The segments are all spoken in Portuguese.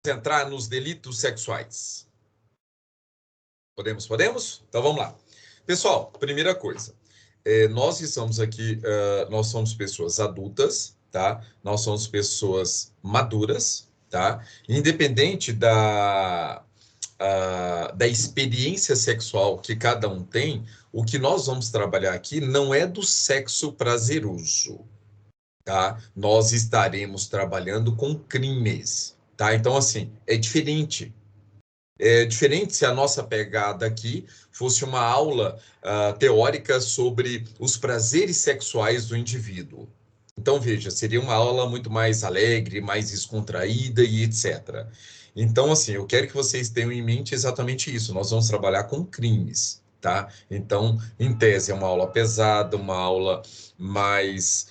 entrar nos delitos sexuais? Podemos? Podemos? Então vamos lá. Pessoal, primeira coisa, nós estamos aqui, nós somos pessoas adultas, tá? Nós somos pessoas maduras, tá? Independente da experiência sexual que cada um tem, o que nós vamos trabalhar aqui não é do sexo prazeroso, tá? Nós estaremos trabalhando com crimes, tá? Então, assim, é diferente. É diferente se a nossa pegada aqui fosse uma aula teórica sobre os prazeres sexuais do indivíduo. Então, veja, seria uma aula muito mais alegre, mais descontraída e etc. Então, assim, eu quero que vocês tenham em mente exatamente isso. Nós vamos trabalhar com crimes, tá? Então, em tese, é uma aula pesada, uma aula mais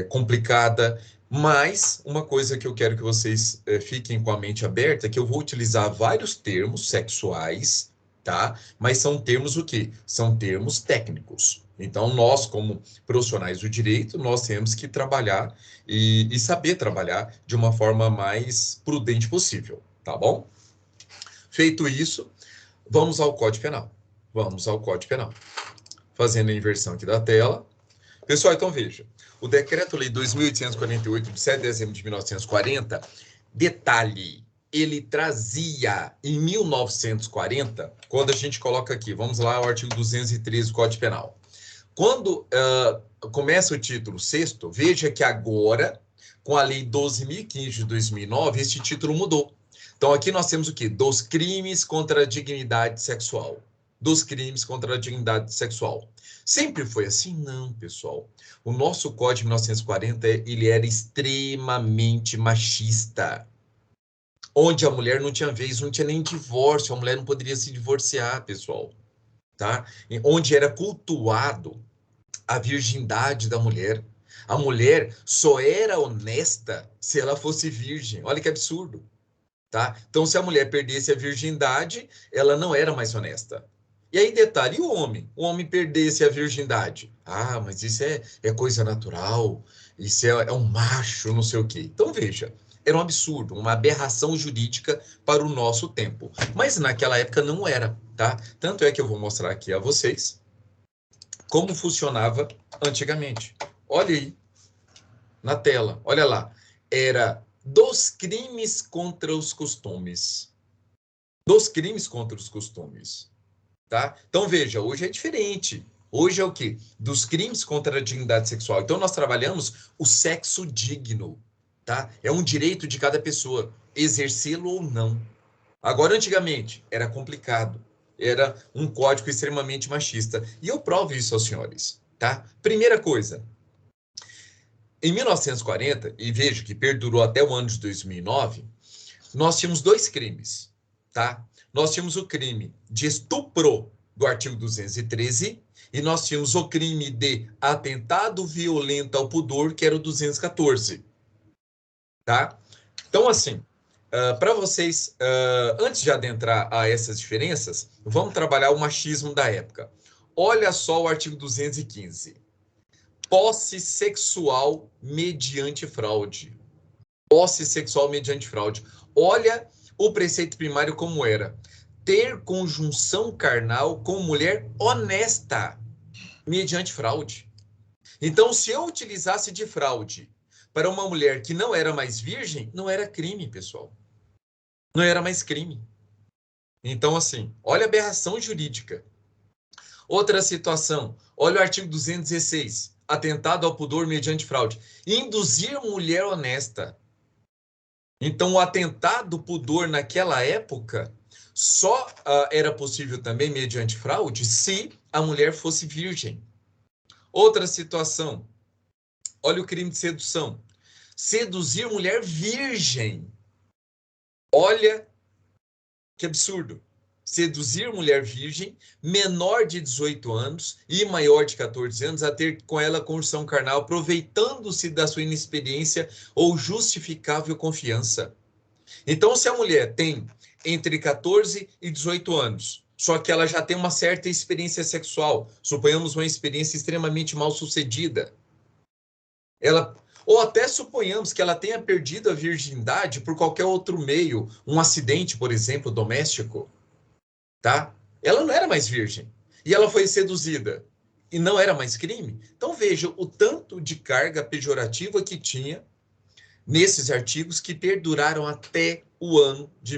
complicada, mas uma coisa que eu quero que vocês fiquem com a mente aberta é que eu vou utilizar vários termos sexuais, tá? Mas são termos o quê? São termos técnicos. Então, nós, como profissionais do direito, nós temos que trabalhar e saber trabalhar de uma forma mais prudente possível, tá bom? Feito isso, vamos ao Código Penal. Vamos ao Código Penal. Fazendo a inversão aqui da tela. Pessoal, então veja, o Decreto-Lei 2.848, de 7 de dezembro de 1940, detalhe, ele trazia em 1940, quando a gente coloca aqui, vamos lá, o artigo 213 do Código Penal. Quando começa o título 6º, veja que agora, com a Lei 12.015 de 2009, este título mudou. Então, aqui nós temos o quê? Dos crimes contra a dignidade sexual. Dos crimes contra a dignidade sexual. Sempre foi assim? Não, pessoal. O nosso Código de 1940, ele era extremamente machista. Onde a mulher não tinha vez, não tinha nem divórcio, a mulher não poderia se divorciar, pessoal. Tá? Onde era cultuado a virgindade da mulher. A mulher só era honesta se ela fosse virgem. Olha que absurdo. Tá? Então, se a mulher perdesse a virgindade, ela não era mais honesta. E aí, detalhe, e o homem? O homem perdesse a virgindade. Ah, mas isso é coisa natural, isso é um macho, não sei o quê. Então, veja, era um absurdo, uma aberração jurídica para o nosso tempo. Mas naquela época não era, tá? Tanto é que eu vou mostrar aqui a vocês como funcionava antigamente. Olha aí, na tela, olha lá. Era dos crimes contra os costumes. Dos crimes contra os costumes, tá? Então, veja, hoje é diferente. Hoje é o quê? Dos crimes contra a dignidade sexual. Então, nós trabalhamos o sexo digno, tá? É um direito de cada pessoa, exercê-lo ou não. Agora, antigamente, era complicado. Era um código extremamente machista. E eu provo isso aos senhores, tá? Primeira coisa, em 1940, e vejo que perdurou até o ano de 2009, nós tínhamos dois crimes, tá? Nós tínhamos o crime de estupro, do artigo 213, e nós tínhamos o crime de atentado violento ao pudor, que era o 214, tá? Então, assim, para vocês, antes de adentrar a essas diferenças, vamos trabalhar o machismo da época. Olha só o artigo 215. Posse sexual mediante fraude. Posse sexual mediante fraude. Olha o preceito primário como era. Ter conjunção carnal com mulher honesta, mediante fraude. Então, se eu utilizasse de fraude para uma mulher que não era mais virgem, não era crime, pessoal. Não era mais crime. Então, assim, olha a aberração jurídica. Outra situação, olha o artigo 216, atentado ao pudor mediante fraude. Induzir mulher honesta. Então, o atentado pudor naquela época só era possível também mediante fraude se a mulher fosse virgem. Outra situação, olha o crime de sedução. Seduzir mulher virgem. Olha que absurdo. Seduzir mulher virgem, menor de 18 anos e maior de 14 anos, a ter com ela conjunção carnal, aproveitando-se da sua inexperiência ou justificável confiança. Então, se a mulher tem entre 14 e 18 anos, só que ela já tem uma certa experiência sexual, suponhamos uma experiência extremamente mal sucedida, Ou até suponhamos que ela tenha perdido a virgindade por qualquer outro meio, um acidente, por exemplo, doméstico, tá? Ela não era mais virgem e ela foi seduzida e não era mais crime. Então veja o tanto de carga pejorativa que tinha nesses artigos que perduraram até o ano de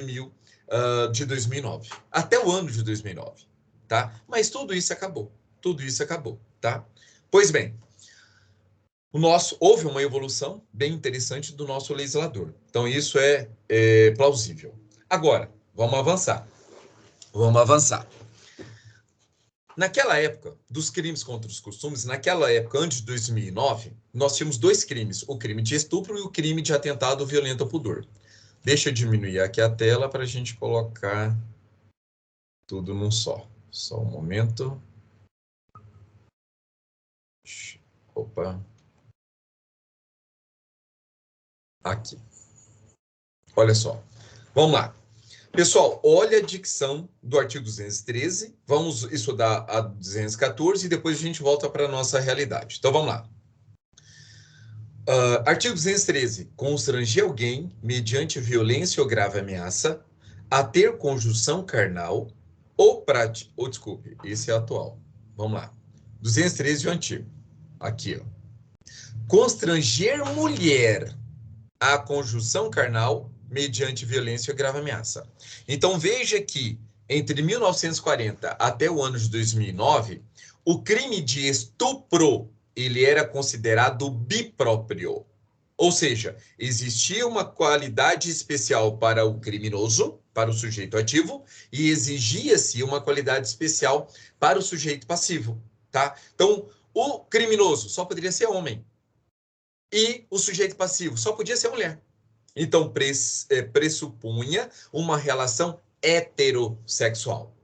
2009, até o ano de 2009, tá? Mas tudo isso acabou, tá? Pois bem, houve uma evolução bem interessante do nosso legislador. Então, isso é plausível. Agora, vamos avançar. Vamos avançar. Naquela época, dos crimes contra os costumes, naquela época, antes de 2009, nós tínhamos dois crimes, o crime de estupro e o crime de atentado violento ao pudor. Deixa eu diminuir aqui a tela para a gente colocar tudo num só. Só um momento. Opa. Aqui. Olha só. Vamos lá. Pessoal, olha a dicção do artigo 213. Vamos estudar a 214 e depois a gente volta para a nossa realidade. Então, vamos lá. Artigo 213. Constranger alguém, mediante violência ou grave ameaça, a ter conjunção carnal ou prática... desculpe, esse é atual. Vamos lá. 213 é o antigo. Aqui, ó. Constranger mulher a conjunção carnal mediante violência ou grave ameaça. Então, veja que entre 1940 até o ano de 2009, o crime de estupro ele era considerado bipróprio. Ou seja, existia uma qualidade especial para o criminoso, para o sujeito ativo, e exigia-se uma qualidade especial para o sujeito passivo, tá? Então, o criminoso só poderia ser homem e o sujeito passivo só podia ser mulher. Então, pressupunha uma relação heterossexual,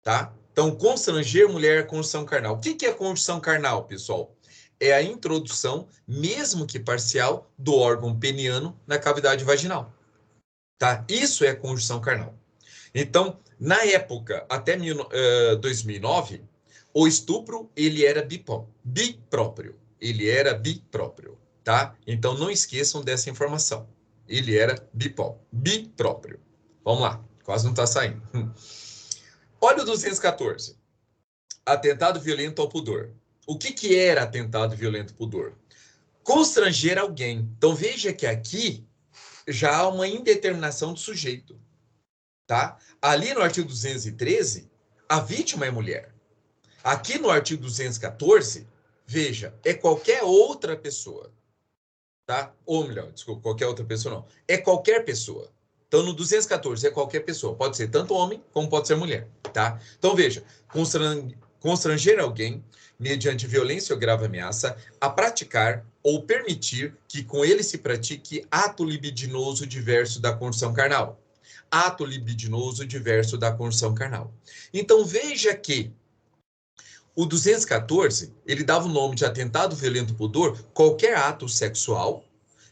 tá? Então, constranger mulher é conjunção carnal. O que é conjunção carnal, pessoal? É a introdução, mesmo que parcial, do órgão peniano na cavidade vaginal, tá? Isso é conjunção carnal. Então, na época, até 2009, o estupro, ele era bipróprio. Ele era bipróprio, tá? Então, não esqueçam dessa informação. Ele era bipróprio. Vamos lá, quase não está saindo. Olha o 214. Atentado violento ao pudor. O que era atentado violento ao pudor? Constranger alguém. Então, veja que aqui já há uma indeterminação do sujeito, tá? Ali no artigo 213, a vítima é mulher. Aqui no artigo 214, veja, é qualquer outra pessoa, tá? Ou melhor, desculpa, qualquer outra pessoa não. É qualquer pessoa. Então, no 214 é qualquer pessoa. Pode ser tanto homem como pode ser mulher, tá? Então, veja, constranger alguém mediante violência ou grave ameaça a praticar ou permitir que com ele se pratique ato libidinoso diverso da condição carnal. Ato libidinoso diverso da condição carnal. Então, veja que o 214, ele dava o nome de atentado violento ao pudor, qualquer ato sexual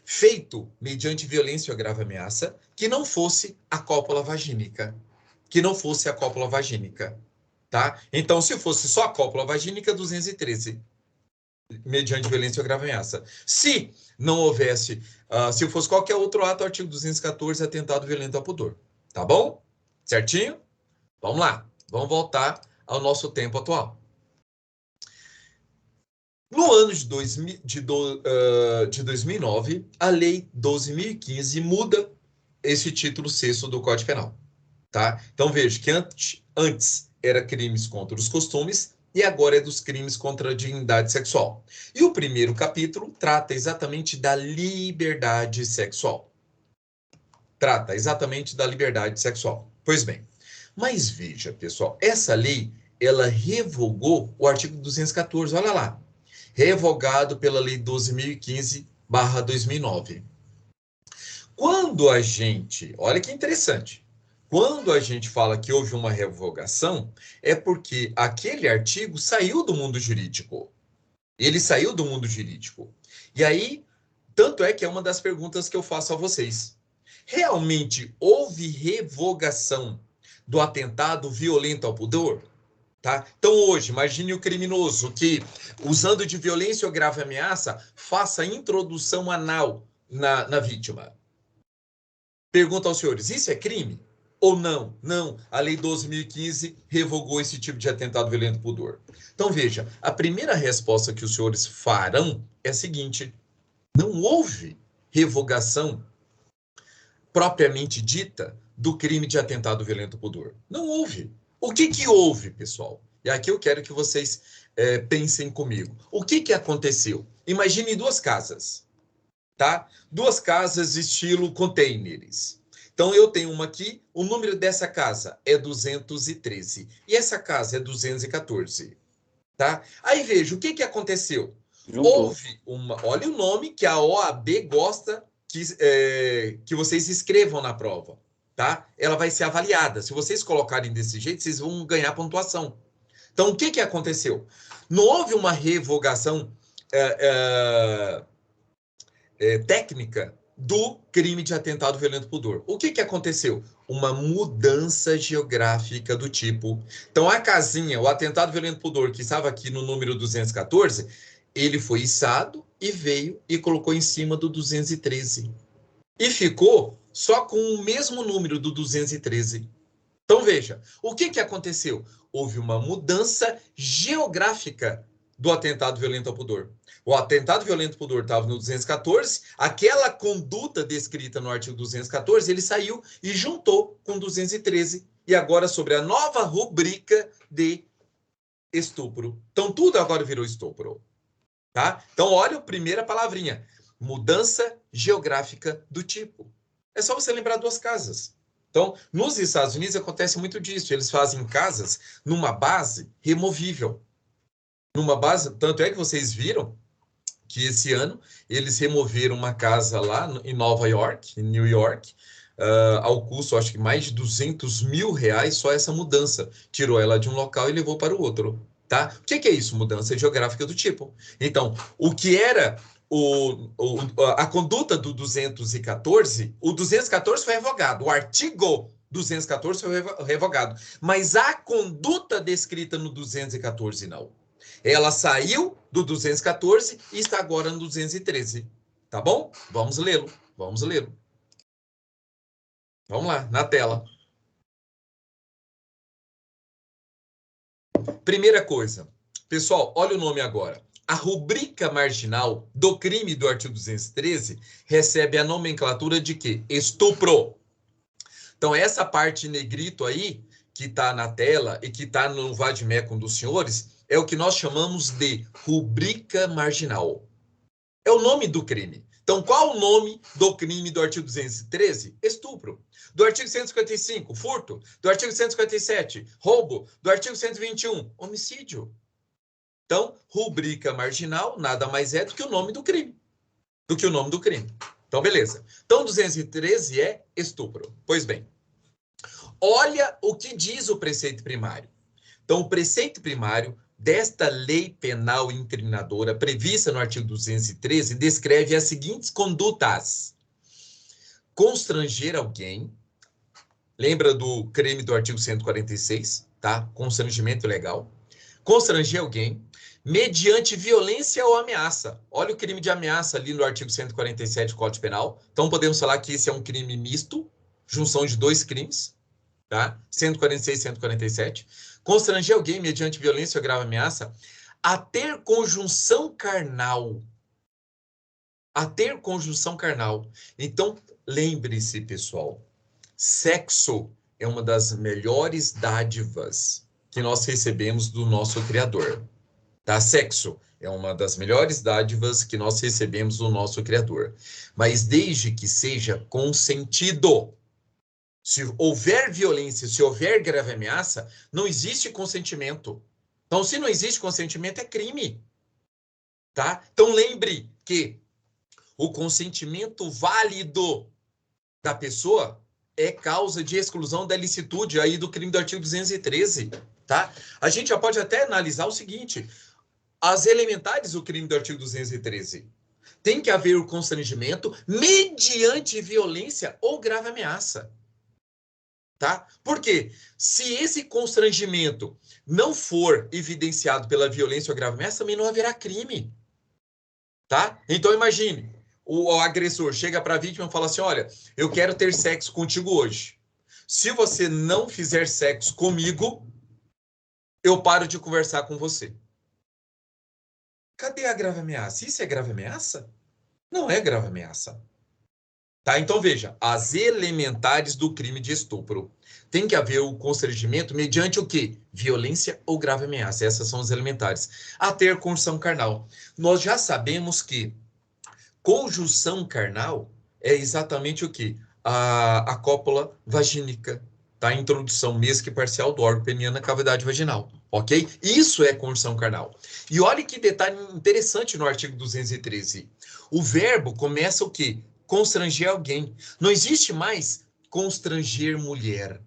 feito mediante violência ou grave ameaça que não fosse a cópula vagínica. Que não fosse a cópula vagínica, tá? Então, se fosse só a cópula vagínica, 213, mediante violência ou grave ameaça. Se não houvesse, se fosse qualquer outro ato, artigo 214, atentado violento ao pudor. Tá bom? Certinho? Vamos lá. Vamos voltar ao nosso tempo atual. No ano de 2009, a Lei 12.015 muda esse título 6º do Código Penal. Tá? Então, veja que antes era crimes contra os costumes e agora é dos crimes contra a dignidade sexual. E o primeiro capítulo trata exatamente da liberdade sexual. Trata exatamente da liberdade sexual. Pois bem, mas veja, pessoal, essa lei, ela revogou o artigo 214, olha lá. Revogado pela Lei 12.015/2009. Quando a gente, olha que interessante, quando a gente fala que houve uma revogação, é porque aquele artigo saiu do mundo jurídico. Ele saiu do mundo jurídico. E aí, tanto é que é uma das perguntas que eu faço a vocês. Realmente houve revogação do atentado violento ao pudor? Tá? Então, hoje, imagine o criminoso que, usando de violência ou grave ameaça, faça introdução anal na vítima. Pergunta aos senhores, isso é crime? Ou não? Não. A Lei 12.015 revogou esse tipo de atentado violento ao pudor. Então, veja, a primeira resposta que os senhores farão é a seguinte: não houve revogação propriamente dita do crime de atentado violento ao pudor. Não houve. O que houve, pessoal? E aqui eu quero que vocês pensem comigo. O que aconteceu? Imagine duas casas, tá? Duas casas estilo containers. Então, eu tenho uma aqui, o número dessa casa é 213 e essa casa é 214, tá? Aí veja, o que aconteceu? Juntou. Houve uma... Olha o nome que a OAB gosta que vocês escrevam na prova, tá? Ela vai ser avaliada. Se vocês colocarem desse jeito, vocês vão ganhar pontuação. Então, o que aconteceu? Não houve uma revogação técnica do crime de atentado violento ao pudor. O que aconteceu? Uma mudança geográfica do tipo. Então, a casinha, o atentado violento ao pudor, que estava aqui no número 214, ele foi içado e veio e colocou em cima do 213. E ficou só com o mesmo número do 213. Então, veja, o que aconteceu? Houve uma mudança geográfica do atentado violento ao pudor. O atentado violento ao pudor estava no 214, aquela conduta descrita no artigo 214, ele saiu e juntou com 213, e agora sobre a nova rubrica de estupro. Então, tudo agora virou estupro. Tá? Então, olha a primeira palavrinha, mudança geográfica do tipo. É só você lembrar duas casas. Então, nos Estados Unidos acontece muito disso. Eles fazem casas numa base removível. Numa base, tanto é que vocês viram que esse ano eles removeram uma casa lá em Nova York, em New York, ao custo, acho que mais de R$ 200.000, só essa mudança. Tirou ela de um local e levou para o outro. Tá? O que é isso? Mudança geográfica do tipo. Então, o que era a conduta do 214, o 214 foi revogado, o artigo 214 foi revogado, mas a conduta descrita no 214 não. Ela saiu do 214 e está agora no 213. Tá bom? Vamos lê-lo. Vamos lê-lo. Vamos lá, na tela. Primeira coisa. Pessoal, olha o nome agora. A rubrica marginal do crime do artigo 213 recebe a nomenclatura de quê? Estupro. Então, essa parte em negrito aí, que está na tela e que está no vade-mecum dos senhores, é o que nós chamamos de rubrica marginal. É o nome do crime. Então, qual o nome do crime do artigo 213? Estupro. Do artigo 155, furto. Do artigo 157, roubo. Do artigo 121, homicídio. Então, rubrica marginal nada mais é do que o nome do crime. Então, beleza. Então, 213 é estupro. Pois bem, olha o que diz o preceito primário. Então, o preceito primário desta lei penal incriminadora prevista no artigo 213 descreve as seguintes condutas: constranger alguém, lembra do crime do artigo 146, tá? Constrangimento legal. Constranger alguém mediante violência ou ameaça. Olha o crime de ameaça ali no artigo 147 do Código Penal. Então, podemos falar que esse é um crime misto, junção de dois crimes, tá? 146 e 147. Constranger alguém mediante violência ou grave ameaça a ter conjunção carnal. A ter conjunção carnal. Então, lembre-se, pessoal, sexo é uma das melhores dádivas que nós recebemos do nosso Criador. Tá? Sexo é uma das melhores dádivas que nós recebemos do nosso Criador. Mas desde que seja consentido. Se houver violência, se houver grave ameaça, não existe consentimento. Então, se não existe consentimento, é crime. Tá? Então, lembre que o consentimento válido da pessoa é causa de exclusão da licitude aí do crime do artigo 213. Tá? A gente já pode até analisar o seguinte: as elementares do crime do artigo 213. Tem que haver o constrangimento mediante violência ou grave ameaça. Tá? Por quê? Se esse constrangimento não for evidenciado pela violência ou grave ameaça, também não haverá crime. Tá? Então imagine, o agressor chega para a vítima e fala assim, olha, eu quero ter sexo contigo hoje. Se você não fizer sexo comigo, eu paro de conversar com você. Cadê a grave ameaça? Isso é grave ameaça? Não é grave ameaça. Tá? Então veja, as elementares do crime de estupro. Tem que haver o constrangimento mediante o quê? Violência ou grave ameaça. Essas são as elementares. A ter conjunção carnal. Nós já sabemos que conjunção carnal é exatamente o quê? A cópula vagínica, tá? A introdução mesca e parcial do órgão peniano na cavidade vaginal, ok? Isso é conjunção carnal. E olha que detalhe interessante no artigo 213. O verbo começa o quê? Constranger alguém. Não existe mais constranger mulher.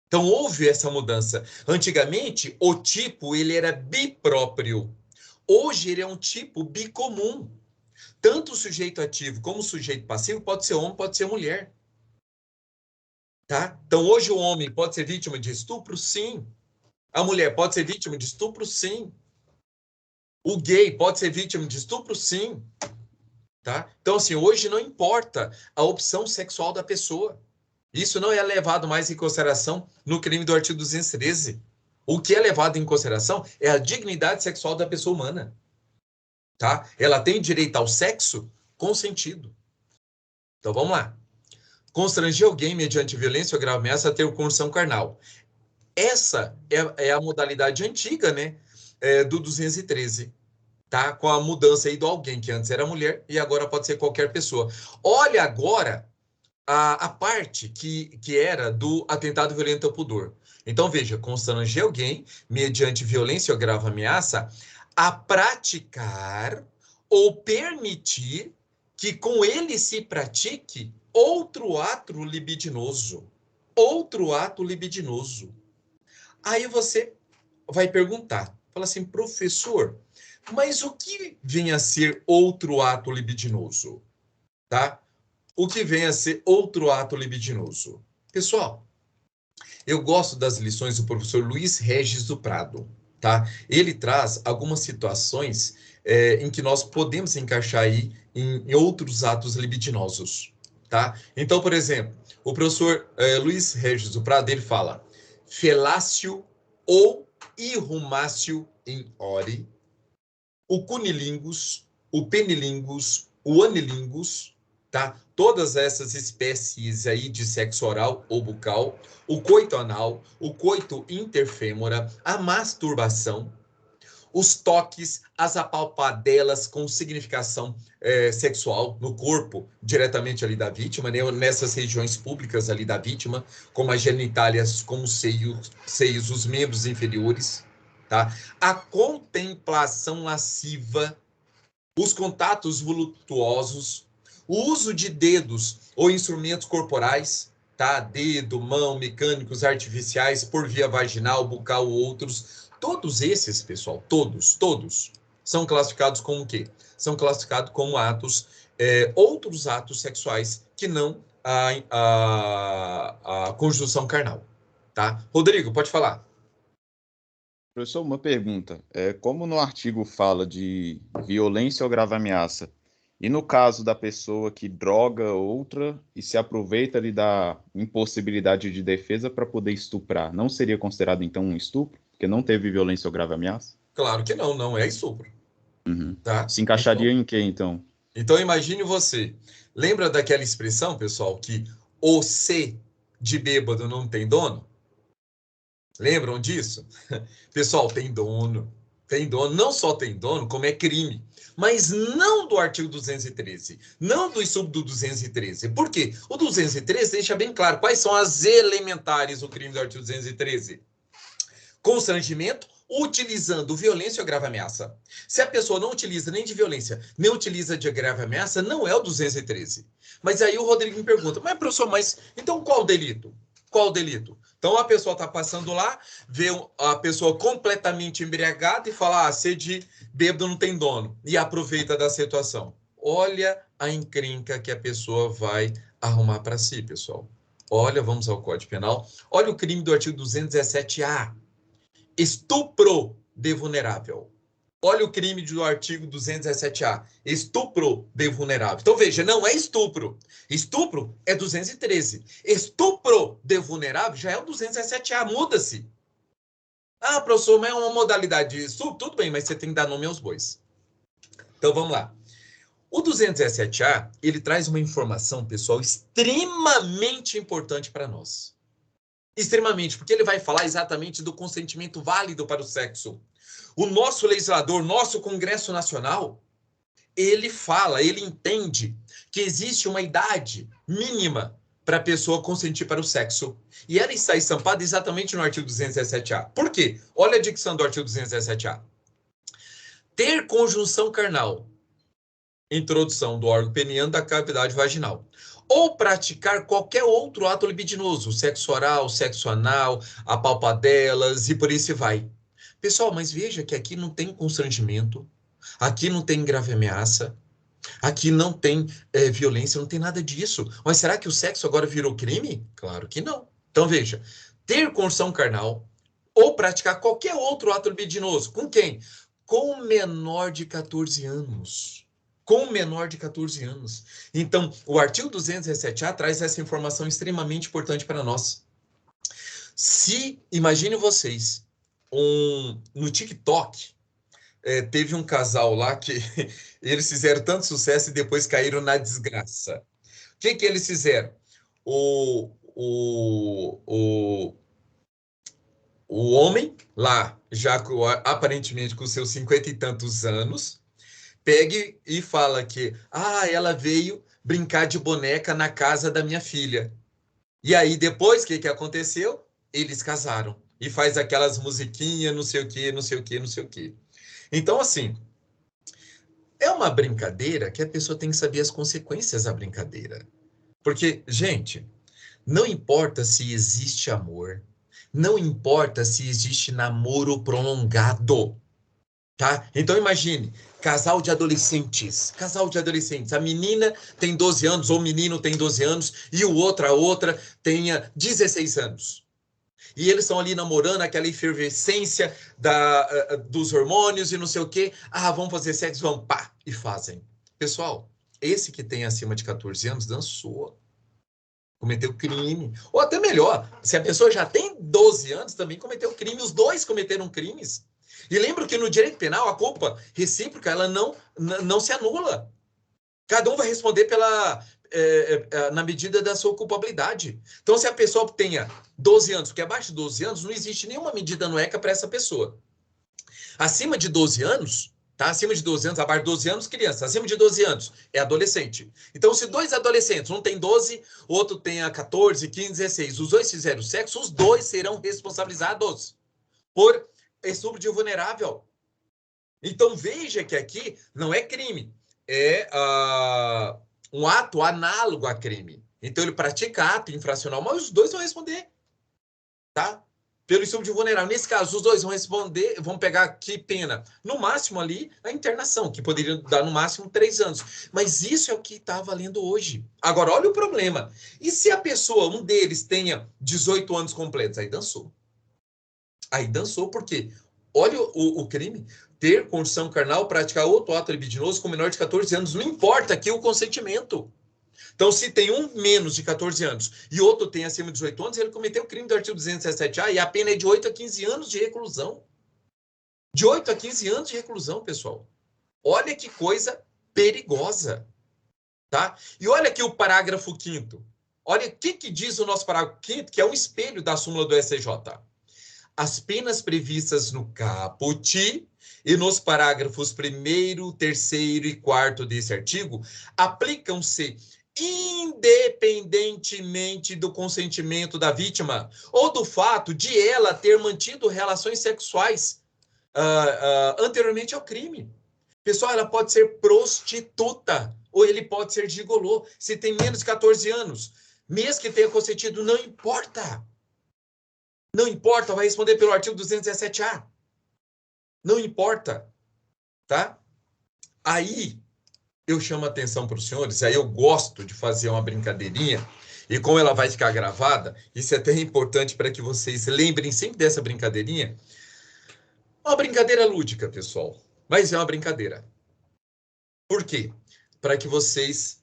Então houve essa mudança. Antigamente, o tipo ele era bipróprio. Hoje ele é um tipo bicomum. Tanto o sujeito ativo como o sujeito passivo pode ser homem, pode ser mulher. Tá? Então, hoje o homem pode ser vítima de estupro? Sim. A mulher pode ser vítima de estupro? Sim. O gay pode ser vítima de estupro? Sim. Tá? Então, assim, hoje não importa a opção sexual da pessoa. Isso não é levado mais em consideração no crime do artigo 213. O que é levado em consideração é a dignidade sexual da pessoa humana. Tá? Ela tem direito ao sexo consentido. Então, vamos lá. Constranger alguém mediante violência ou grave ameaça a ter condição carnal. Essa é a modalidade antiga, né, do 213, tá? Com a mudança aí do alguém, que antes era mulher e agora pode ser qualquer pessoa. Olha agora a parte que era do atentado violento ao pudor. Então, veja, constranger alguém mediante violência ou grave ameaça a praticar ou permitir que com ele se pratique outro ato libidinoso. Outro ato libidinoso. Aí você vai perguntar, fala assim, professor, mas o que vem a ser outro ato libidinoso? Tá? O que vem a ser outro ato libidinoso? Pessoal, eu gosto das lições do professor Luiz Regis do Prado, tá? Ele traz algumas situações em que nós podemos encaixar aí em outros atos libidinosos, tá? Então, por exemplo, o professor Luiz Regis do Prado, ele fala felácio ou irrumácio em ore, o cunilingus, o penilingus, o anilingus, tá? Todas essas espécies aí de sexo oral ou bucal, o coito anal, o coito interfêmora, a masturbação, os toques, as apalpadelas com significação sexual no corpo, diretamente ali da vítima, né? Nessas regiões públicas ali da vítima, como as genitálias, como os seios, os membros inferiores, tá? A contemplação lasciva, os contatos voluptuosos, o uso de dedos ou instrumentos corporais, tá? Dedo, mão, mecânicos, artificiais, por via vaginal, bucal ou outros. Todos esses, pessoal, todos, são classificados como o quê? São classificados como atos, outros atos sexuais que não a conjunção carnal, tá? Rodrigo, pode falar. Professor, uma pergunta. Como no artigo fala de violência ou grave ameaça, e no caso da pessoa que droga outra e se aproveita ali da impossibilidade de defesa para poder estuprar, não seria considerado então um estupro? Porque não teve violência ou grave ameaça? Claro que não, não é estupro, Uhum. tá? Se encaixaria em quê, então? Então imagine você. Lembra daquela expressão, pessoal, que o C de bêbado não tem dono? Lembram disso? Pessoal, tem dono. Tem dono. Não só tem dono, como é crime. Mas não do artigo 213. Não do estupro do 213. Por quê? O 213 deixa bem claro quais são as elementares do crime do artigo 213. Constrangimento, utilizando violência ou grave ameaça. Se a pessoa não utiliza nem de violência, nem utiliza de grave ameaça, não é o 213. Mas aí o Rodrigo me pergunta, mas professor, mas então qual o delito? Qual o delito? Então a pessoa está passando lá, vê a pessoa completamente embriagada e fala, ser de bêbado não tem dono. E aproveita da situação. Olha a encrenca que a pessoa vai arrumar para si, pessoal. Olha, vamos ao Código Penal. Olha o crime do artigo 217-A. Estupro de vulnerável. Olha o crime do artigo 217-A. Estupro de vulnerável. Então, veja, não é estupro. Estupro é 213. Estupro de vulnerável já é o 217-A. Muda-se. Ah, professor, mas é uma modalidade de estupro? Tudo bem, mas você tem que dar nome aos bois. Então, vamos lá. O 217-A, ele traz uma informação, pessoal, extremamente importante para nós. Extremamente, porque ele vai falar exatamente do consentimento válido para o sexo. O nosso legislador, nosso Congresso Nacional, ele fala, ele entende que existe uma idade mínima para a pessoa consentir para o sexo. E ela está estampada exatamente no artigo 217-A. Por quê? Olha a dicção do artigo 217-A. Ter conjunção carnal, introdução do órgão peniano da cavidade vaginal, ou praticar qualquer outro ato libidinoso, sexo oral, sexo anal, apalpadelas e por aí se vai. Pessoal, mas veja que aqui não tem constrangimento, aqui não tem grave ameaça, aqui não tem violência, não tem nada disso. Mas será que o sexo agora virou crime? Claro que não. Então veja, ter conjunção carnal ou praticar qualquer outro ato libidinoso, com quem? Com menor de 14 anos. Com menor de 14 anos. Então, o artigo 217-A traz essa informação extremamente importante para nós. Se, imagine vocês, no TikTok, teve um casal lá que eles fizeram tanto sucesso e depois caíram na desgraça. O que eles fizeram? O homem, lá, já aparentemente com seus 50 e tantos anos, pega e fala que ela veio brincar de boneca na casa da minha filha. E aí, depois, o que aconteceu? Eles casaram. E faz aquelas musiquinhas, não sei o quê, não sei o quê, não sei o quê. Então, assim, é uma brincadeira que a pessoa tem que saber as consequências da brincadeira. Porque, gente, não importa se existe amor, não importa se existe namoro prolongado, tá? Então, imagine, casal de adolescentes, a menina tem 12 anos, ou o menino tem 12 anos, e a outra tenha 16 anos. E eles estão ali namorando, aquela efervescência dos hormônios e não sei o quê. Vamos fazer sexo, vamos, pá, e fazem. Pessoal, esse que tem acima de 14 anos dançou, cometeu crime. Ou até melhor, se a pessoa já tem 12 anos, também cometeu crime. Os dois cometeram crimes. E lembro que no direito penal, a culpa recíproca, ela não se anula. Cada um vai responder na medida da sua culpabilidade. Então, se a pessoa tenha 12 anos, porque abaixo de 12 anos, não existe nenhuma medida no ECA para essa pessoa. Acima de 12 anos, tá? Acima de 12 anos, abaixo de 12 anos, criança. Acima de 12 anos, é adolescente. Então, se dois adolescentes, um tem 12, o outro tem 14, 15, 16, os dois fizeram sexo, os dois serão responsabilizados por estupro de vulnerável. Então, veja que aqui não é crime, é um ato análogo a crime. Então, ele pratica ato infracional, mas os dois vão responder, tá? Pelo estupro de vulnerável. Nesse caso, os dois vão responder, vão pegar que pena? No máximo ali, a internação, que poderia dar no máximo 3 anos. Mas isso é o que está valendo hoje. Agora, olha o problema. E se a pessoa, um deles, tenha 18 anos completos? Aí dançou. Aí dançou, por quê? Olha o crime. Ter condição carnal, praticar outro ato libidinoso com menor de 14 anos. Não importa aqui o consentimento. Então, se tem um menos de 14 anos e outro tem acima de 18 anos, ele cometeu o crime do artigo 217-A e a pena é de 8 a 15 anos de reclusão. De 8 a 15 anos de reclusão, pessoal. Olha que coisa perigosa. Tá? E olha aqui o parágrafo 5º. Olha o que diz o nosso parágrafo 5º, que é um espelho da súmula do STJ. As penas previstas no caput e nos parágrafos 1º, 3º e 4º desse artigo aplicam-se independentemente do consentimento da vítima ou do fato de ela ter mantido relações sexuais anteriormente ao crime. Pessoal, ela pode ser prostituta ou ele pode ser gigolô. Se tem menos de 14 anos, mesmo que tenha consentido, não importa. Não importa, vai responder pelo artigo 217-A. Não importa, tá? Aí eu chamo a atenção para os senhores, aí eu gosto de fazer uma brincadeirinha E como ela vai ficar gravada, isso é até importante para que vocês lembrem sempre dessa brincadeirinha. Uma brincadeira lúdica, pessoal, mas é uma brincadeira. Por quê? Para que vocês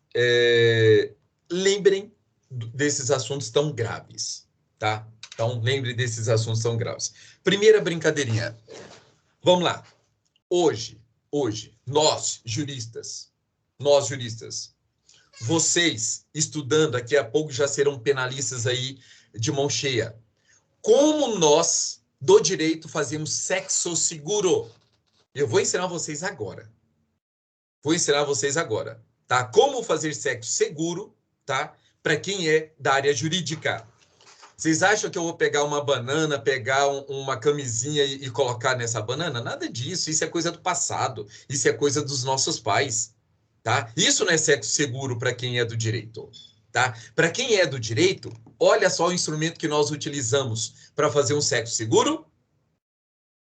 lembrem desses assuntos tão graves, tá? Então, lembre desses assuntos tão graves. Primeira brincadeirinha. Vamos lá. Hoje, nós juristas, vocês estudando daqui a pouco já serão penalistas aí de mão cheia. Como nós, do direito, fazemos sexo seguro? Eu vou ensinar vocês agora. Tá? Como fazer sexo seguro, tá? Para quem é da área jurídica. Vocês acham que eu vou pegar uma banana, pegar uma camisinha e colocar nessa banana? Nada disso, isso é coisa do passado, isso é coisa dos nossos pais, tá? Isso não é sexo seguro para quem é do direito, tá? Para quem é do direito, olha só o instrumento que nós utilizamos para fazer um sexo seguro.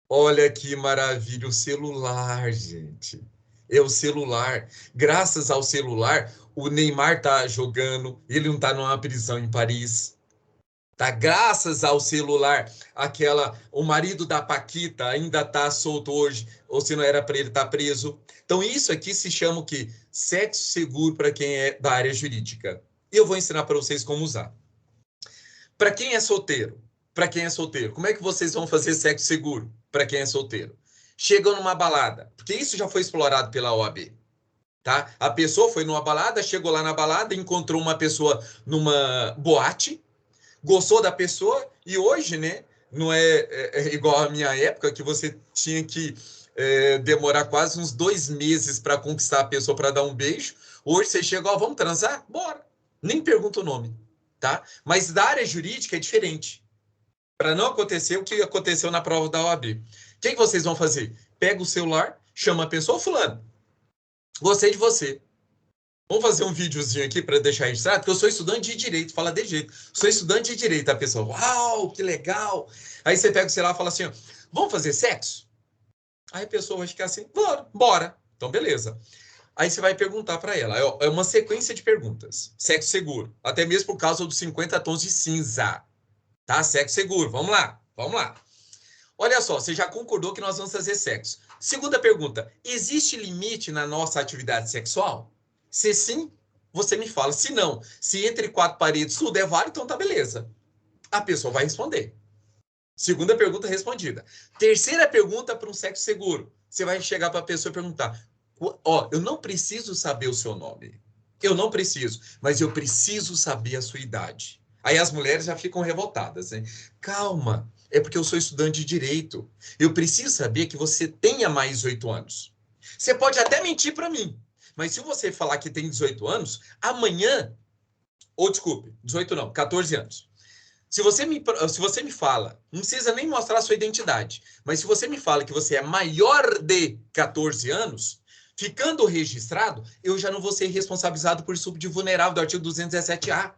Olha que maravilha, o celular, gente. É o celular. Graças ao celular, o Neymar tá jogando, ele não tá numa prisão em Paris. Tá? Graças ao celular, o marido da Paquita ainda tá solto hoje, ou se não era para ele estar preso. Então isso aqui se chama o quê? Sexo seguro para quem é da área jurídica. E eu vou ensinar para vocês como usar. Para quem é solteiro, como é que vocês vão fazer sexo seguro para quem é solteiro? Chegam numa balada, porque isso já foi explorado pela OAB. Tá? A pessoa foi numa balada, chegou lá na balada, encontrou uma pessoa numa boate, gostou da pessoa e hoje, né, não é igual à minha época que você tinha que demorar quase uns 2 meses para conquistar a pessoa para dar um beijo. Hoje você chega, ó, vamos transar? Bora. Nem pergunta o nome, tá? Mas da área jurídica é diferente. Para não acontecer o que aconteceu na prova da OAB. O que vocês vão fazer? Pega o celular, chama a pessoa, fulano, gostei de você. Vamos fazer um videozinho aqui para deixar registrado, porque eu sou estudante de direito, fala de jeito. Sou estudante de direito, a pessoa, uau, que legal. Aí você pega o celular e fala assim, ó, vamos fazer sexo? Aí a pessoa vai ficar assim, bora. Então, beleza. Aí você vai perguntar para ela, é uma sequência de perguntas. Sexo seguro, até mesmo por causa dos 50 tons de cinza. Tá? Sexo seguro, vamos lá. Olha só, você já concordou que nós vamos fazer sexo. Segunda pergunta, existe limite na nossa atividade sexual? Se sim, você me fala. Se não, se entre 4 paredes tudo é válido, então tá beleza. A pessoa vai responder. Segunda pergunta respondida. Terceira pergunta para um sexo seguro. Você vai chegar para a pessoa e perguntar, ó, eu não preciso saber o seu nome. Eu não preciso, mas eu preciso saber a sua idade. Aí as mulheres já ficam revoltadas, hein? Calma, é porque eu sou estudante de direito. Eu preciso saber que você tenha mais 18 anos. Você pode até mentir para mim, mas se você falar que tem 18 anos, amanhã, ou desculpe, 18 não, 14 anos. Se você me fala, não precisa nem mostrar a sua identidade, mas se você me fala que você é maior de 14 anos, ficando registrado, eu já não vou ser responsabilizado por estupro vulnerável do artigo 217-A.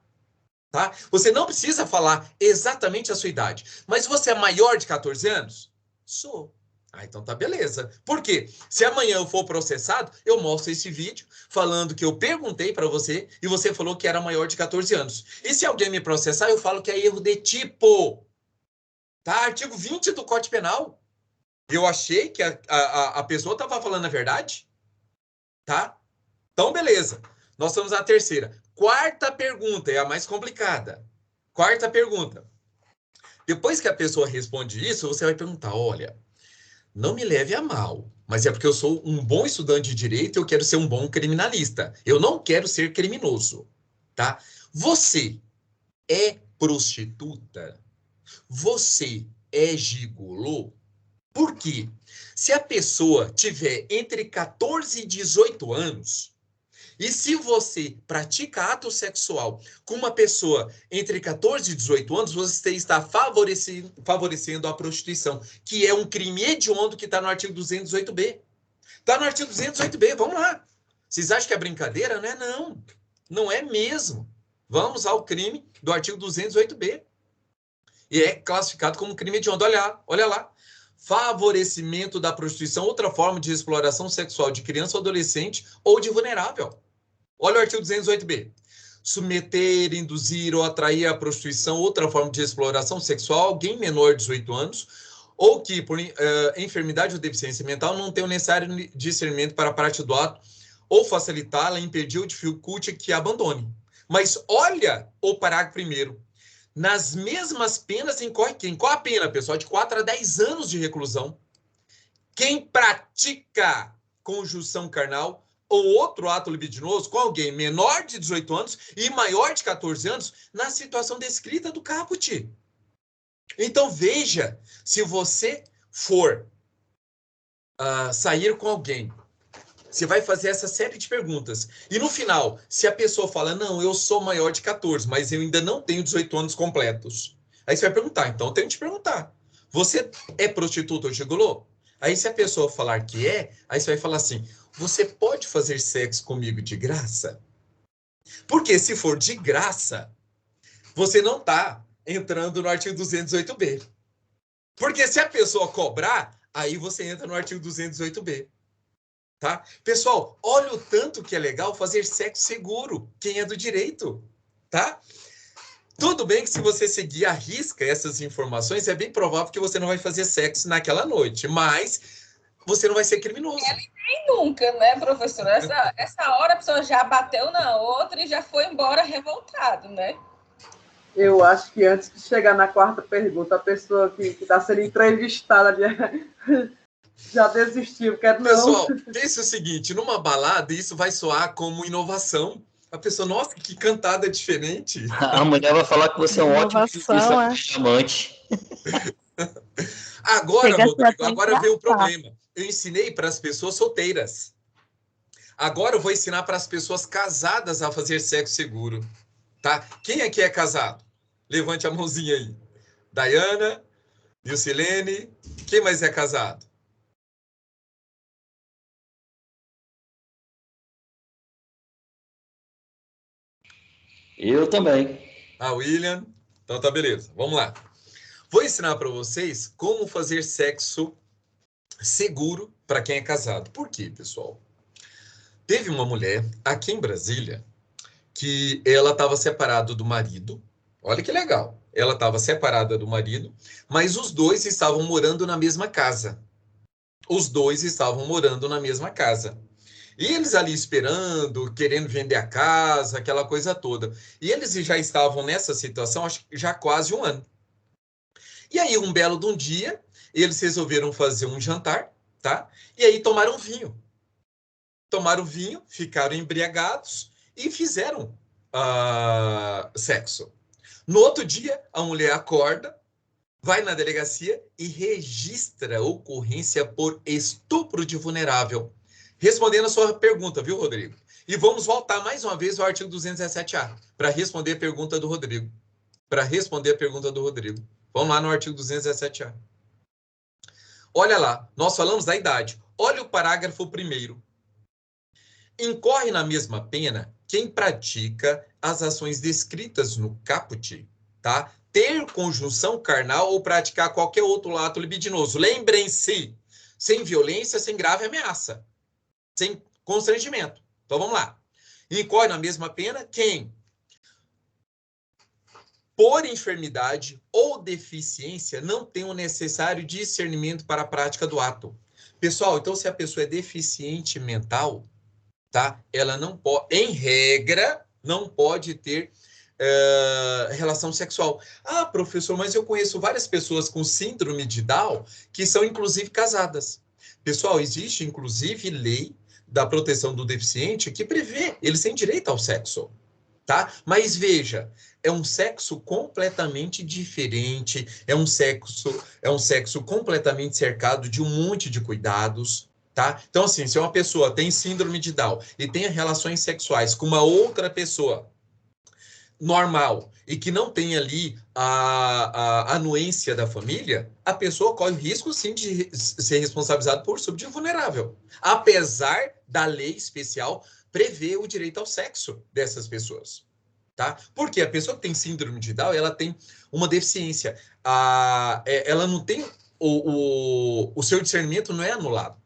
Tá? Você não precisa falar exatamente a sua idade, mas você é maior de 14 anos? Sou. Ah, então tá beleza. Por quê? Se amanhã eu for processado, eu mostro esse vídeo falando que eu perguntei para você e você falou que era maior de 14 anos. E se alguém me processar, eu falo que é erro de tipo. Tá? Artigo 20 do Código Penal. Eu achei que a pessoa estava falando a verdade. Tá? Então, beleza. Nós estamos na terceira. Quarta pergunta, é a mais complicada. Quarta pergunta. Depois que a pessoa responde isso, você vai perguntar, olha, não me leve a mal, mas é porque eu sou um bom estudante de direito e eu quero ser um bom criminalista. Eu não quero ser criminoso, tá? Você é prostituta? Você é gigolô? Por quê? Se a pessoa tiver entre 14 e 18 anos, e se você pratica ato sexual com uma pessoa entre 14 e 18 anos, você está favorecendo a prostituição, que é um crime hediondo que está no artigo 218b. Está no artigo 218b, vamos lá. Vocês acham que é brincadeira? Não é, não. Não é mesmo. Vamos ao crime do artigo 218b. E é classificado como crime hediondo. Olha lá. Favorecimento da prostituição, outra forma de exploração sexual de criança ou adolescente ou de vulnerável. Olha o artigo 208b. submeter, induzir ou atrair à prostituição, outra forma de exploração sexual, alguém menor de 18 anos, ou que, por enfermidade ou deficiência mental, não tem o necessário discernimento para a prática do ato, ou facilitá-la, impedir ou dificulte que abandone. Mas olha o parágrafo primeiro. Nas mesmas penas incorre quem? Qual a pena, pessoal? De 4 a 10 anos de reclusão. Quem pratica conjunção carnal ou outro ato libidinoso com alguém menor de 18 anos e maior de 14 anos na situação descrita do caput. Então, veja, se você for sair com alguém, você vai fazer essa série de perguntas. E no final, se a pessoa fala, não, eu sou maior de 14, mas eu ainda não tenho 18 anos completos. Aí você vai perguntar, então eu tenho que te perguntar. Você é prostituta ou gigolô? Aí se a pessoa falar que é, aí você vai falar assim, você pode fazer sexo comigo de graça? Porque se for de graça, você não está entrando no artigo 208B. Porque se a pessoa cobrar, aí você entra no artigo 208B. Tá? Pessoal, olha o tanto que é legal fazer sexo seguro, quem é do direito, tá? Tudo bem que se você seguir à risca essas informações, é bem provável que você não vai fazer sexo naquela noite, mas você não vai ser criminoso. Nem nunca, né, professor? Essa hora a pessoa já bateu na outra e já foi embora revoltado, né? Eu acho que antes de chegar na quarta pergunta, a pessoa que está sendo entrevistada já desistiu, quero não. Pessoal, pense o seguinte, numa balada, isso vai soar como inovação. A pessoa, nossa, que cantada diferente. A mulher vai falar que você é um ótimo amante. Agora, Rodrigo, agora veio o problema. Eu ensinei para as pessoas solteiras. Agora eu vou ensinar para as pessoas casadas a fazer sexo seguro. Tá? Quem aqui é casado? Levante a mãozinha aí. Dayana, Nilcilene, quem mais é casado? Eu também. William. Então tá, beleza. Vamos lá. Vou ensinar para vocês como fazer sexo seguro para quem é casado. Por quê, pessoal? Teve uma mulher aqui em Brasília que ela estava separada do marido. Olha que legal. Ela estava separada do marido, mas os dois estavam morando na mesma casa. Os dois estavam morando na mesma casa. E eles ali esperando, querendo vender a casa, aquela coisa toda. E eles já estavam nessa situação, acho que já há quase um ano. E aí, um belo de um dia, eles resolveram fazer um jantar, tá? E aí tomaram vinho. Tomaram vinho, ficaram embriagados e fizeram sexo. No outro dia, a mulher acorda, vai na delegacia e registra a ocorrência por estupro de vulnerável. Respondendo a sua pergunta, viu, Rodrigo? E vamos voltar mais uma vez ao artigo 217A, para responder a pergunta do Rodrigo. Vamos lá no artigo 217A. Olha lá, nós falamos da idade. Olha o parágrafo 1º. Incorre na mesma pena quem pratica as ações descritas no caput, tá? Ter conjunção carnal ou praticar qualquer outro ato libidinoso. Lembrem-se, sem violência, sem grave ameaça, sem constrangimento. Então, vamos lá. Incorre na mesma pena quem, por enfermidade ou deficiência, não tem o necessário discernimento para a prática do ato. Pessoal, então, se a pessoa é deficiente mental, tá? Ela não pode, em regra, não pode ter relação sexual. Ah, professor, mas eu conheço várias pessoas com síndrome de Down que são, inclusive, casadas. Pessoal, existe, inclusive, lei da proteção do deficiente que prevê, eles têm direito ao sexo, tá? Mas veja, é um sexo completamente diferente, é um sexo completamente cercado de um monte de cuidados, tá? Então, assim, se uma pessoa tem síndrome de Down e tem relações sexuais com uma outra pessoa normal e que não tem ali a anuência da família, a pessoa corre o risco, sim, de ser responsabilizada por estupro de vulnerável, apesar da lei especial prever o direito ao sexo dessas pessoas, tá? Porque a pessoa que tem síndrome de Down, ela tem uma deficiência, ela não tem, o seu discernimento não é anulado,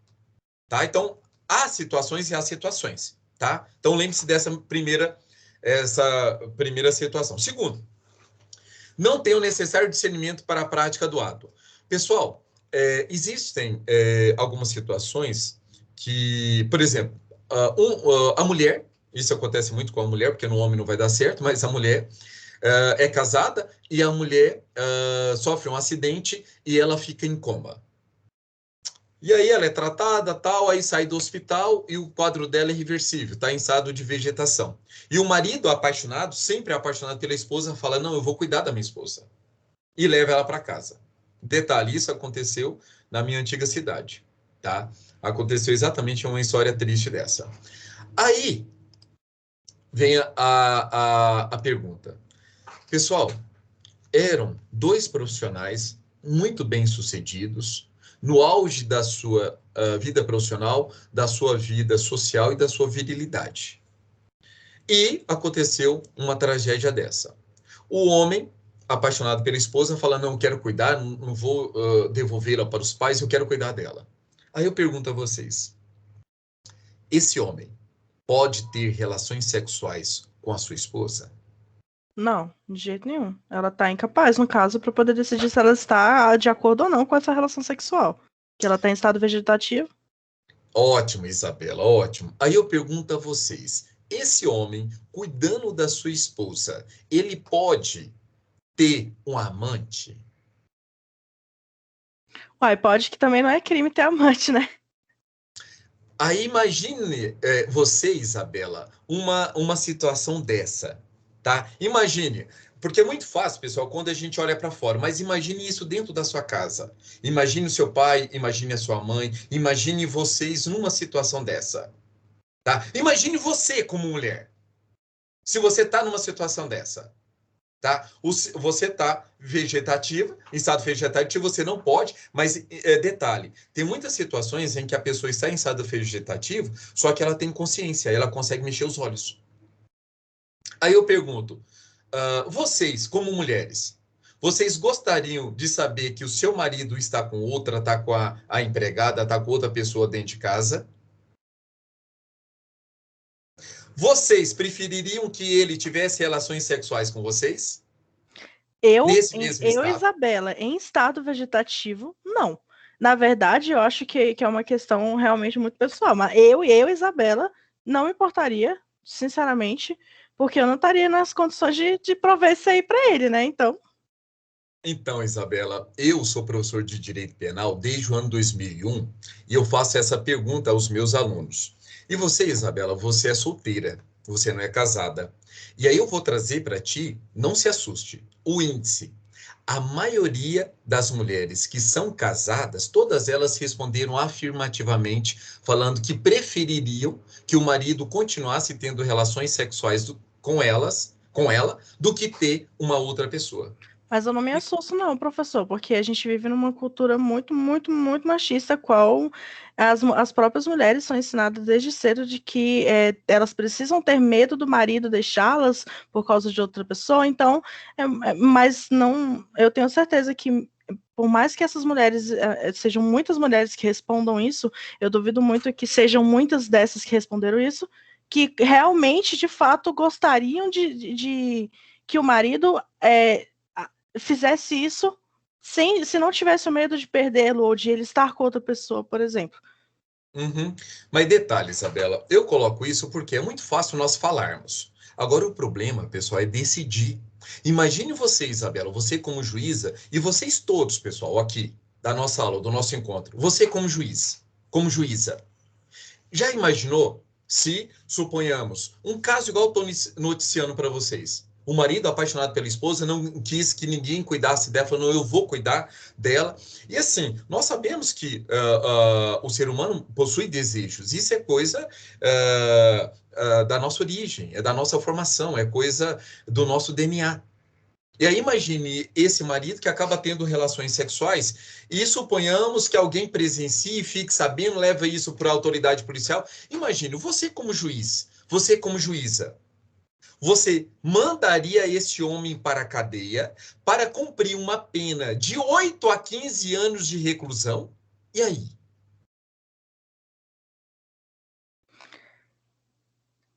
tá? Então, há situações e há situações, tá? Então, lembre-se dessa primeira essa primeira situação. Segundo, não tem o necessário discernimento para a prática do ato. Pessoal, existem algumas situações que, por exemplo, a mulher, isso acontece muito com a mulher, porque no homem não vai dar certo, mas a mulher é casada e a mulher sofre um acidente e ela fica em coma. E aí ela é tratada, tal, aí sai do hospital e o quadro dela é reversível, está em estado de vegetação. E o marido apaixonado, sempre apaixonado pela esposa, fala, não, eu vou cuidar da minha esposa. E leva ela para casa. Detalhe, isso aconteceu na minha antiga cidade, tá? Aconteceu exatamente uma história triste dessa. Aí vem a pergunta. Pessoal, eram 2 profissionais muito bem-sucedidos, no auge da sua vida profissional, da sua vida social e da sua virilidade. E aconteceu uma tragédia dessa. O homem, apaixonado pela esposa, fala, não quero cuidar, não vou devolvê-la para os pais, eu quero cuidar dela. Aí eu pergunto a vocês, esse homem pode ter relações sexuais com a sua esposa? Não, de jeito nenhum. Ela tá incapaz, no caso, para poder decidir se ela está de acordo ou não com essa relação sexual. Que ela tá em estado vegetativo. Ótimo, Isabela, ótimo. Aí eu pergunto a vocês, esse homem, cuidando da sua esposa, ele pode ter um amante? Uai, pode, que também não é crime ter amante, né? Aí imagine você, Isabela, uma situação dessa, tá? Imagine, porque é muito fácil, pessoal, quando a gente olha para fora, mas imagine isso dentro da sua casa. Imagine o seu pai, imagine a sua mãe, imagine vocês numa situação dessa, tá? Imagine você como mulher, se você está numa situação dessa. Tá? Você está vegetativo, em estado vegetativo você não pode, mas detalhe, tem muitas situações em que a pessoa está em estado vegetativo, só que ela tem consciência, ela consegue mexer os olhos. Aí eu pergunto, vocês, como mulheres, vocês gostariam de saber que o seu marido está com outra, está com a empregada, está com outra pessoa dentro de casa? Vocês prefeririam que ele tivesse relações sexuais com vocês? Nesse mesmo estado? Isabela, em estado vegetativo, não. Na verdade, eu acho que é uma questão realmente muito pessoal. Mas eu, Isabela, não me importaria, sinceramente, porque eu não estaria nas condições de prover isso aí para ele, né? Então, Isabela, eu sou professor de Direito Penal desde o ano 2001 e eu faço essa pergunta aos meus alunos. E você, Isabela, você é solteira, você não é casada. E aí eu vou trazer para ti, não se assuste, o índice. A maioria das mulheres que são casadas, todas elas responderam afirmativamente, falando que prefeririam que o marido continuasse tendo relações sexuais com ela, do que ter uma outra pessoa. Mas eu não me assusto não, professor, porque a gente vive numa cultura muito, muito, muito machista, qual as próprias mulheres são ensinadas desde cedo de que elas precisam ter medo do marido deixá-las por causa de outra pessoa. Então, mas não, eu tenho certeza que por mais que essas mulheres sejam muitas mulheres que respondam isso, eu duvido muito que sejam muitas dessas que responderam isso, que realmente, de fato, gostariam de que o marido fizesse isso se não tivesse o medo de perdê-lo ou de ele estar com outra pessoa, por exemplo. Uhum. Mas detalhe, Isabela, eu coloco isso porque é muito fácil nós falarmos. Agora, o problema, pessoal, é decidir. Imagine você, Isabela, você como juíza, e vocês todos, pessoal, aqui, da nossa aula, do nosso encontro, você como juiz, como juíza. Já imaginou se, suponhamos, um caso igual eu estou noticiando para vocês? O marido, apaixonado pela esposa, não quis que ninguém cuidasse dela, falou, não, eu vou cuidar dela. E assim, nós sabemos que o ser humano possui desejos. Isso é coisa da nossa origem, é da nossa formação, é coisa do nosso DNA. E aí imagine esse marido que acaba tendo relações sexuais e suponhamos que alguém presencie, fique sabendo, leva isso para a autoridade policial. Imagine, você como juiz, você como juíza, você mandaria esse homem para a cadeia para cumprir uma pena de 8 a 15 anos de reclusão? E aí?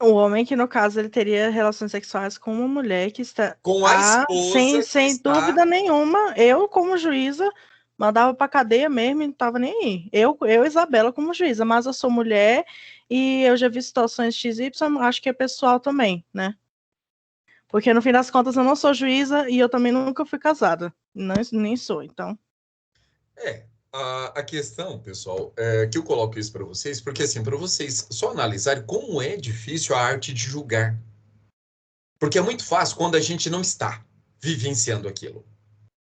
O homem que, no caso, ele teria relações sexuais com uma mulher que está... Com a esposa sem dúvida nenhuma, eu, como juíza, mandava pra cadeia mesmo e não tava nem aí. Eu, Isabela, como juíza, mas eu sou mulher e eu já vi situações XY, acho que é pessoal também, né? Porque, no fim das contas, eu não sou juíza e eu também nunca fui casada. Nem sou, então... A questão, pessoal, é que eu coloco isso para vocês, porque assim, para vocês só analisarem como é difícil a arte de julgar. Porque é muito fácil quando a gente não está vivenciando aquilo.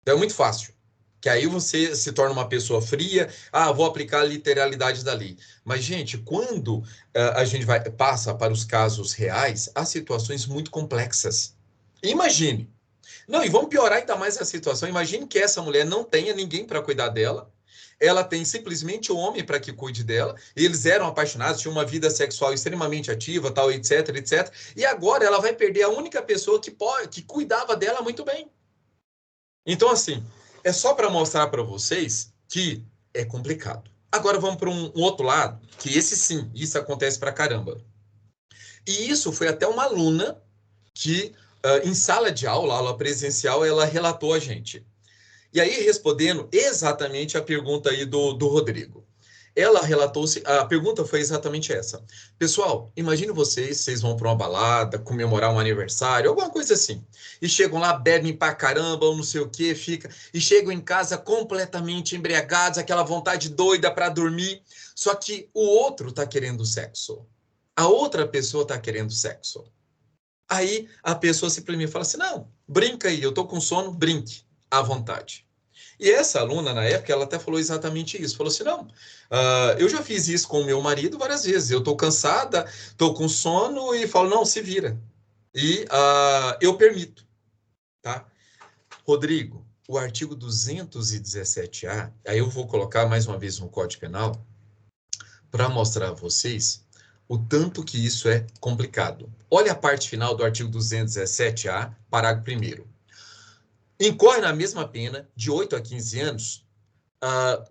Então é muito fácil. Que aí você se torna uma pessoa fria, vou aplicar a literalidade da lei. Mas, gente, quando a gente passa para os casos reais, há situações muito complexas. Imagine. Não, e vamos piorar ainda mais a situação. Imagine que essa mulher não tenha ninguém para cuidar dela. Ela tem simplesmente um homem para que cuide dela. Eles eram apaixonados, tinham uma vida sexual extremamente ativa, tal, etc, etc. E agora ela vai perder a única pessoa que cuidava dela muito bem. Então, assim, é só para mostrar para vocês que é complicado. Agora vamos para um outro lado, que esse sim, isso acontece para caramba. E isso foi até uma aluna que, em sala de aula, aula presencial, ela relatou a gente. E aí, respondendo exatamente a pergunta aí do Rodrigo. Ela relatou, a pergunta foi exatamente essa. Pessoal, imagine vocês vão para uma balada, comemorar um aniversário, alguma coisa assim. E chegam lá, bebem pra caramba, ou não sei o que, e chegam em casa completamente embriagados, aquela vontade doida para dormir. Só que o outro tá querendo sexo. A outra pessoa tá querendo sexo. Aí a pessoa simplesmente fala assim, não, brinca aí, eu tô com sono, brinque, à vontade. E essa aluna, na época, ela até falou exatamente isso. Falou assim, não, eu já fiz isso com o meu marido várias vezes. Eu tô cansada, tô com sono e falo, não, se vira. E eu permito, tá? Rodrigo, o artigo 217-A, aí eu vou colocar mais uma vez no Código Penal, para mostrar a vocês o tanto que isso é complicado. Olha a parte final do artigo 217-A, parágrafo 1º. Incorre na mesma pena, de 8 a 15 anos,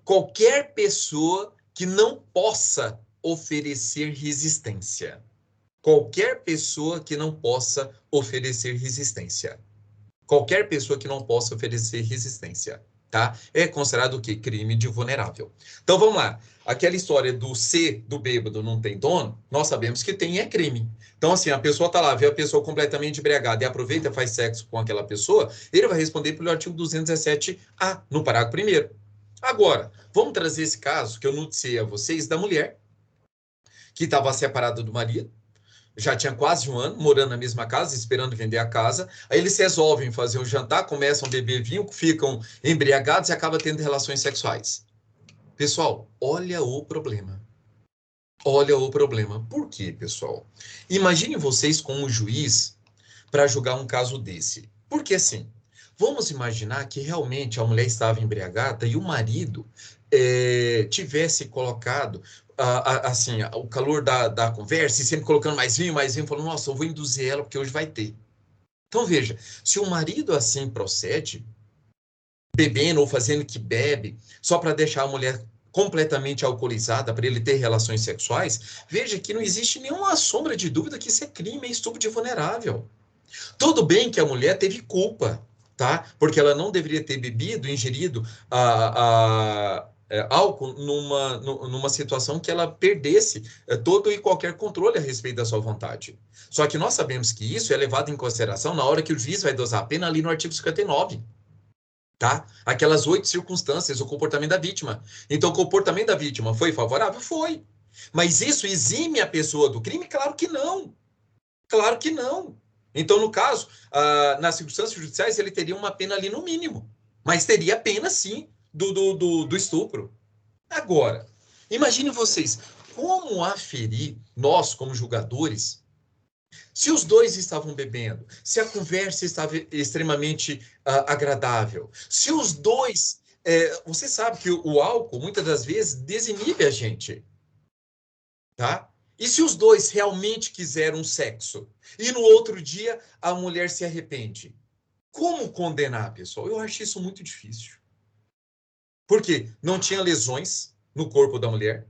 qualquer pessoa que não possa oferecer resistência. Qualquer pessoa que não possa oferecer resistência. Qualquer pessoa que não possa oferecer resistência, tá? É considerado o quê? Crime de vulnerável. Então, vamos lá. Aquela história do C, do bêbado, não tem dono, nós sabemos que tem, é crime. Então, assim, a pessoa tá lá, vê a pessoa completamente embriagada e aproveita e faz sexo com aquela pessoa, ele vai responder pelo artigo 217-A, no parágrafo 1º. Agora, vamos trazer esse caso que eu noticiei a vocês da mulher que estava separada do marido, já tinha quase um ano, morando na mesma casa, esperando vender a casa. Aí eles resolvem fazer um jantar, começam a beber vinho, ficam embriagados e acabam tendo relações sexuais. Pessoal, olha o problema. Olha o problema. Por quê, pessoal? Imaginem vocês como juiz para julgar um caso desse. Porque assim, vamos imaginar que realmente a mulher estava embriagada e o marido tivesse colocado assim, o calor da conversa e sempre colocando mais vinho, falando, nossa, eu vou induzir ela porque hoje vai ter. Então veja, se o marido assim procede, bebendo ou fazendo que bebe, só para deixar a mulher completamente alcoolizada para ele ter relações sexuais, veja que não existe nenhuma sombra de dúvida que isso é crime, é estupro de vulnerável. Tudo bem que a mulher teve culpa, tá? Porque ela não deveria ter bebido, ingerido álcool numa situação que ela perdesse todo e qualquer controle a respeito da sua vontade. Só que nós sabemos que isso é levado em consideração na hora que o juiz vai dosar a pena ali no artigo 59. Tá? Aquelas 8 circunstâncias, o comportamento da vítima. Então, o comportamento da vítima foi favorável? Foi. Mas isso exime a pessoa do crime? Claro que não. Claro que não. Então, no caso, nas circunstâncias judiciais, ele teria uma pena ali no mínimo. Mas teria pena, sim, do estupro. Agora, imagine vocês, como aferir, nós como julgadores, se os dois estavam bebendo, se a conversa estava extremamente agradável, se os dois... você sabe que o álcool, muitas das vezes, desinibe a gente. Tá? E se os dois realmente quiseram sexo e no outro dia a mulher se arrepende? Como condenar, pessoal? Eu acho isso muito difícil. Por quê? Não tinha lesões no corpo da mulher.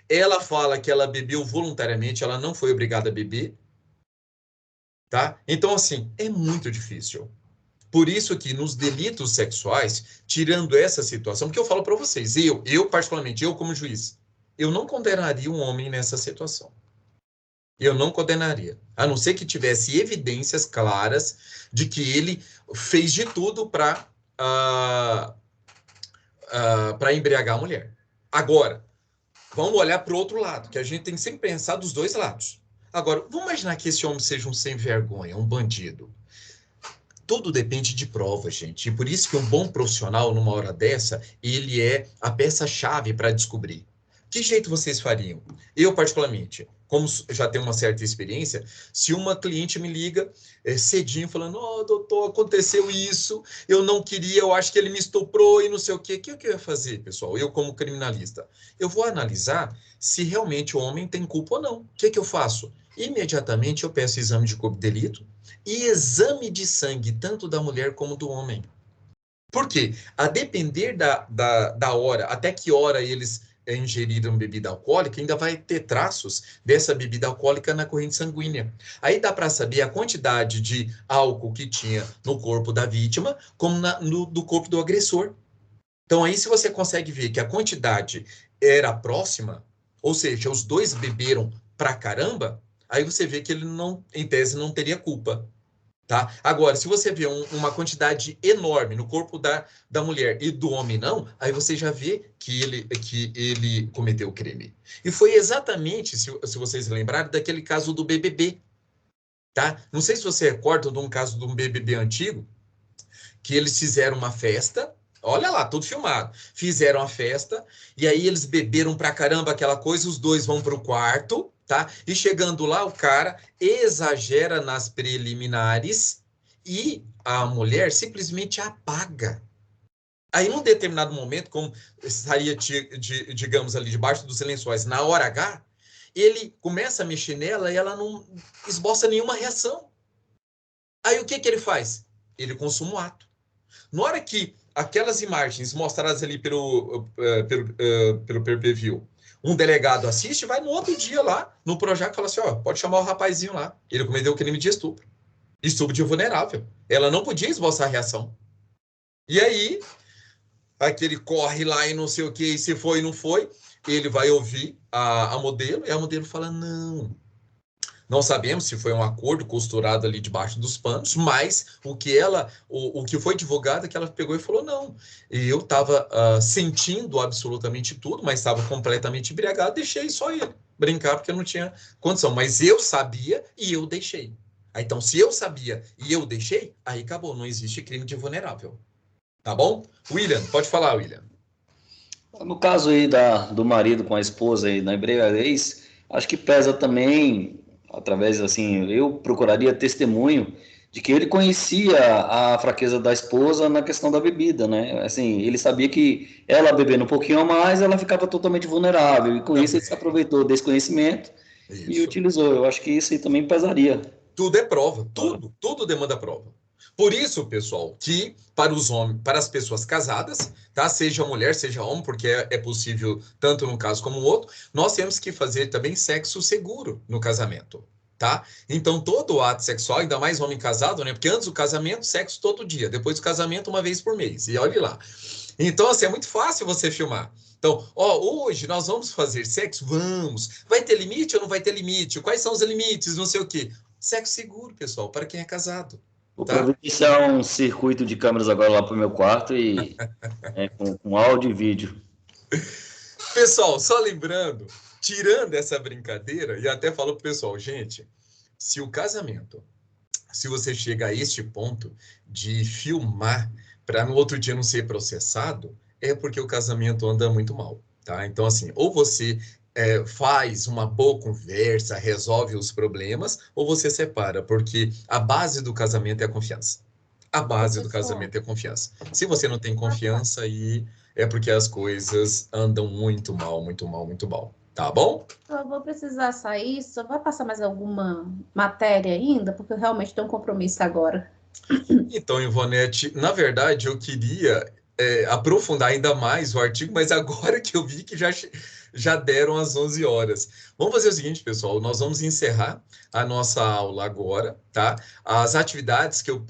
Ela fala que ela bebeu voluntariamente, ela não foi obrigada a beber, tá? Então, assim, é muito difícil. Por isso que nos delitos sexuais, tirando essa situação, porque eu falo para vocês, eu particularmente, eu como juiz, eu não condenaria um homem nessa situação. Eu não condenaria, a não ser que tivesse evidências claras de que ele fez de tudo para embriagar a mulher. Agora, vamos olhar para o outro lado, que a gente tem que sempre pensar dos dois lados. Agora, vamos imaginar que esse homem seja um sem vergonha, um bandido. Tudo depende de prova, gente. E por isso que um bom profissional, numa hora dessa, ele é a peça-chave para descobrir. Que jeito vocês fariam? Eu, particularmente, como já tenho uma certa experiência, se uma cliente me liga cedinho, falando, ó, doutor, aconteceu isso, eu não queria, eu acho que ele me estuprou e não sei o quê. O que eu ia fazer, pessoal? Eu, como criminalista, eu vou analisar se realmente o homem tem culpa ou não. O que eu faço? Imediatamente eu peço exame de corpo de delito e exame de sangue, tanto da mulher como do homem. Por quê? A depender da hora, até que hora eles ingeriram bebida alcoólica, ainda vai ter traços dessa bebida alcoólica na corrente sanguínea. Aí dá para saber a quantidade de álcool que tinha no corpo da vítima, como do corpo do agressor. Então aí se você consegue ver que a quantidade era próxima, ou seja, os dois beberam pra caramba, aí você vê que ele não, em tese, não teria culpa. Tá? Agora, se você vê uma quantidade enorme no corpo da mulher e do homem não, aí você já vê que ele cometeu o crime. E foi exatamente, se vocês lembrarem, daquele caso do BBB. Tá? Não sei se você recorda de um caso de um BBB antigo, que eles fizeram uma festa, olha lá, tudo filmado, fizeram a festa, e aí eles beberam pra caramba aquela coisa, os dois vão pro quarto, tá? E chegando lá, o cara exagera nas preliminares e a mulher simplesmente apaga. Aí, num determinado momento, como estaria, digamos, ali debaixo dos lençóis, na hora H, ele começa a mexer nela e ela não esboça nenhuma reação. Aí, o que ele faz? Ele consuma o ato. Na hora que aquelas imagens mostradas ali pelo pay-per-view, um delegado assiste, vai no outro dia lá, no Projac, e fala assim, ó, pode chamar o rapazinho lá. Ele cometeu o crime de estupro. Estupro de vulnerável. Ela não podia esboçar a reação. E aí, aquele corre lá e não sei o que, e se foi e não foi, ele vai ouvir a modelo, e a modelo fala, não sabemos se foi um acordo costurado ali debaixo dos panos, mas o que foi divulgado é que ela pegou e falou, não, eu estava sentindo absolutamente tudo, mas estava completamente embriagado, deixei só ele brincar porque eu não tinha condição, mas eu sabia e eu deixei. Então, se eu sabia e eu deixei, aí acabou, não existe crime de vulnerável. Tá bom? William, pode falar, William. No caso aí do marido com a esposa aí na embriaguez, acho que pesa também, através, assim, eu procuraria testemunho de que ele conhecia a fraqueza da esposa na questão da bebida, né? Assim, ele sabia que ela bebendo um pouquinho a mais, ela ficava totalmente vulnerável, e com isso ele se aproveitou desse conhecimento e utilizou. Eu acho que isso aí também pesaria. Tudo é prova, tudo demanda prova. Por isso, pessoal, que para os homens, para as pessoas casadas, tá? Seja mulher, seja homem, porque é possível tanto num caso como no outro, nós temos que fazer também sexo seguro no casamento, tá? Então, todo ato sexual, ainda mais homem casado, né? Porque antes do casamento, sexo todo dia, depois do casamento, uma vez por mês. E olhe lá. Então, assim, é muito fácil você filmar. Então, hoje nós vamos fazer sexo? Vamos. Vai ter limite ou não vai ter limite? Quais são os limites? Não sei o quê. Sexo seguro, pessoal, para quem é casado. Vou providenciar um circuito de câmeras agora lá para o meu quarto e com áudio e vídeo. Pessoal, só lembrando, tirando essa brincadeira, e até falo pro pessoal, gente, se o casamento, se você chega a este ponto de filmar para no outro dia não ser processado, é porque o casamento anda muito mal, tá? Então, assim, ou você faz uma boa conversa, resolve os problemas, ou você separa, porque a base do casamento é a confiança. A base do casamento é a confiança. Se você não tem confiança, aí é porque as coisas andam muito mal, muito mal, muito mal. Tá bom? Eu vou precisar sair, só vai passar mais alguma matéria ainda, porque eu realmente tenho um compromisso agora. Então, Ivonete, na verdade, eu queria aprofundar ainda mais o artigo, mas agora que eu vi que já deram as 11 horas. Vamos fazer o seguinte, pessoal, nós vamos encerrar a nossa aula agora, tá? As atividades que eu